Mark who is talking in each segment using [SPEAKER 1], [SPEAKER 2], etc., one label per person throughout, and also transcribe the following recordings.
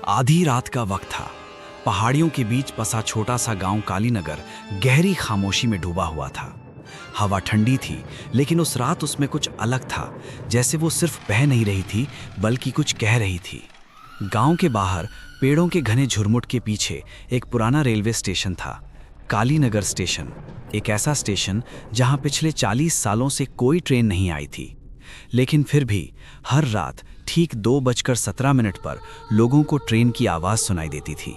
[SPEAKER 1] आधी रात का वक्त था। पहाड़ियों के बीच बसा छोटा सा गांव कालीनगर गहरी खामोशी में डूबा हुआ था। हवा ठंडी थी, लेकिन उस रात उसमें कुछ अलग था, जैसे वो सिर्फ बह नहीं रही थी बल्कि कुछ कह रही थी। गांव के बाहर पेड़ों के घने झुरमुट के पीछे एक पुराना रेलवे स्टेशन था, कालीनगर स्टेशन। एक ऐसा स्टेशन जहां पिछले 40 सालों से कोई ट्रेन नहीं आई थी, लेकिन फिर भी हर रात ठीक 2:17 पर लोगों को ट्रेन की आवाज़ सुनाई देती थी।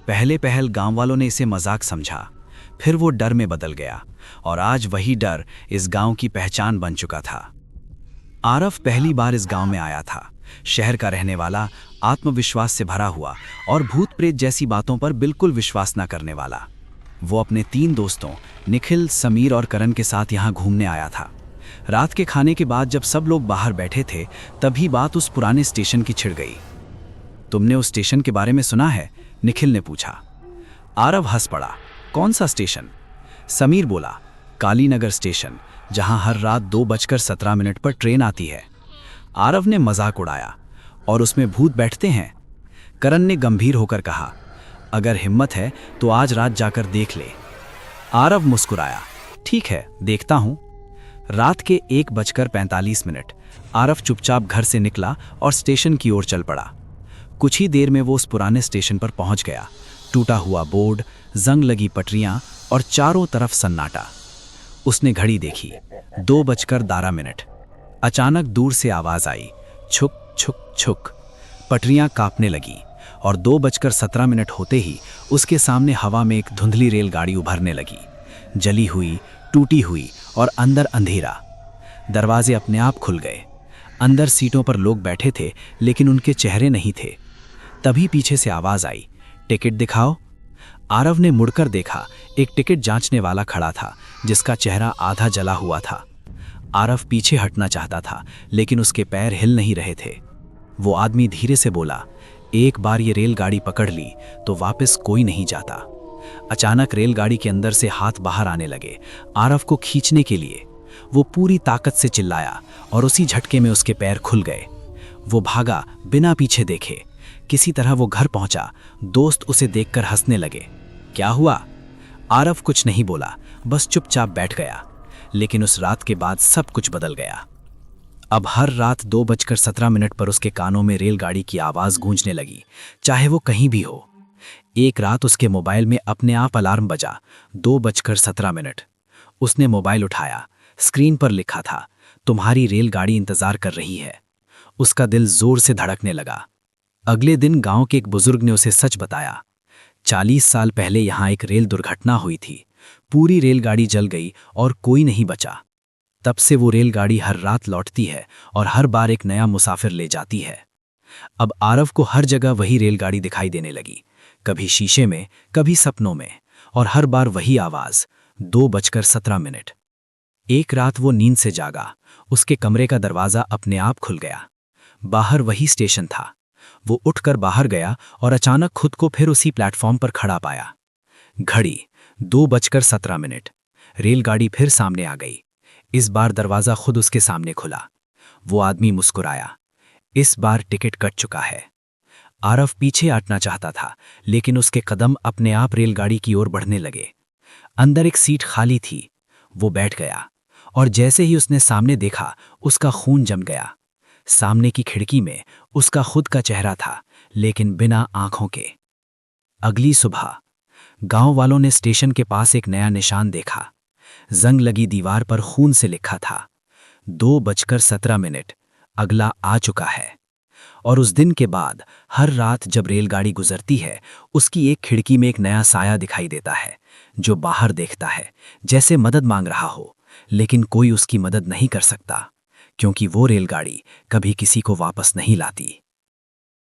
[SPEAKER 1] पहले पहल गांव वालों ने इसे मजाक समझा, फिर वो डर में बदल गया और आज वही डर इस गांव की पहचान बन चुका था। आरव पहली बार इस गांव में आया था। शहर का रहने वाला, आत्मविश्वास से भरा हुआ और भूत प्रेत जैसी बातों पर बिल्कुल विश्वास न करने वाला। वो अपने 3 दोस्तों निखिल, समीर और करण के साथ यहाँ घूमने आया था। रात के खाने के बाद जब सब लोग बाहर बैठे थे, तभी बात उस पुराने स्टेशन की छिड़ गई। तुमने उस स्टेशन के बारे में सुना है? निखिल ने पूछा। आरव हंस पड़ा। कौन सा स्टेशन? समीर बोला, कालीनगर स्टेशन, जहां हर रात 2:17 पर ट्रेन आती है। आरव ने मजाक उड़ाया, और उसमें भूत बैठते हैं? करण ने गंभीर होकर कहा, अगर हिम्मत है तो आज रात जाकर देख ले। आरव मुस्कुराया, ठीक है, देखता हूं। रात के 1:45 आरव चुपचाप घर से निकला और स्टेशन की ओर चल पड़ा। कुछ ही देर में वो उस पुराने स्टेशन पर पहुंच गया। टूटा हुआ बोर्ड, जंग लगी पटरियां और चारों तरफ सन्नाटा। उसने घड़ी देखी, 2:12। अचानक दूर से आवाज आई, छुक छुक छुक। पटरियां कांपने लगी और 2:17 होते ही उसके सामने हवा में एक धुंधली रेलगाड़ी उभरने लगी। जली हुई, टूटी हुई और अंदर अंधेरा। दरवाजे अपने आप खुल गए। अंदर सीटों पर लोग बैठे थे, लेकिन उनके चेहरे नहीं थे। तभी पीछे से आवाज आई, टिकट दिखाओ। आरव ने मुड़कर देखा। एक टिकट जांचने वाला खड़ा था, जिसका चेहरा आधा जला हुआ था। आरव पीछे हटना चाहता था, लेकिन उसके पैर हिल नहीं रहे थे। वो आदमी धीरे से बोला, एक बार ये रेलगाड़ी पकड़ ली तो वापस कोई नहीं जाता। अचानक रेलगाड़ी के अंदर से हाथ बाहर आने लगे, आरव को खींचने के लिए। वो पूरी ताकत से चिल्लाया और उसी झटके में उसके पैर खुल गए। वो भागा बिना पीछे देखे। किसी तरह वो घर पहुंचा। दोस्त उसे देखकर हंसने लगे। क्या हुआ? आरव कुछ नहीं बोला, बस चुपचाप बैठ गया। लेकिन उस रात के बाद सब कुछ बदल गया। अब हर रात 2:17 पर उसके कानों में रेलगाड़ी की आवाज गूंजने लगी, चाहे वो कहीं भी हो। एक रात उसके मोबाइल में अपने आप अलार्म बजा, 2:17। उसने मोबाइल उठाया। स्क्रीन पर लिखा था, तुम्हारी रेलगाड़ी इंतजार कर रही है। उसका दिल जोर से धड़कने लगा। अगले दिन गांव के एक बुजुर्ग ने उसे सच बताया। 40 साल पहले यहां एक रेल दुर्घटना हुई थी। पूरी रेलगाड़ी जल गई और कोई नहीं बचा। तब से वो रेलगाड़ी हर रात लौटती है और हर बार एक नया मुसाफिर ले जाती है। अब आरव को हर जगह वही रेलगाड़ी दिखाई देने लगी, कभी शीशे में, कभी सपनों में, और हर बार वही आवाज, 2:17। एक रात वो नींद से जागा। उसके कमरे का दरवाजा अपने आप खुल गया। बाहर वही स्टेशन था। वो उठकर बाहर गया और अचानक खुद को फिर उसी प्लेटफॉर्म पर खड़ा पाया। घड़ी 2:17। रेलगाड़ी फिर सामने आ गई। इस बार दरवाजा खुद उसके सामने खुला। वो आदमी मुस्कुराया, इस बार टिकट कट चुका है। आरव पीछे हटना चाहता था, लेकिन उसके कदम अपने आप रेलगाड़ी की ओर बढ़ने लगे। अंदर एक सीट खाली थी। वो बैठ गया और जैसे ही उसने सामने देखा, उसका खून जम गया। सामने की खिड़की में उसका खुद का चेहरा था, लेकिन बिना आंखों के। अगली सुबह गांव वालों ने स्टेशन के पास एक नया निशान देखा। जंग लगी दीवार पर खून से लिखा था, 2:17, अगला आ चुका है। और उस दिन के बाद हर रात जब रेलगाड़ी गुजरती है, उसकी एक खिड़की में एक नया साया दिखाई देता है, जो बाहर देखता है, जैसे मदद मांग रहा हो, लेकिन कोई उसकी मदद नहीं कर सकता, क्योंकि वो रेलगाड़ी कभी किसी को वापस नहीं लाती।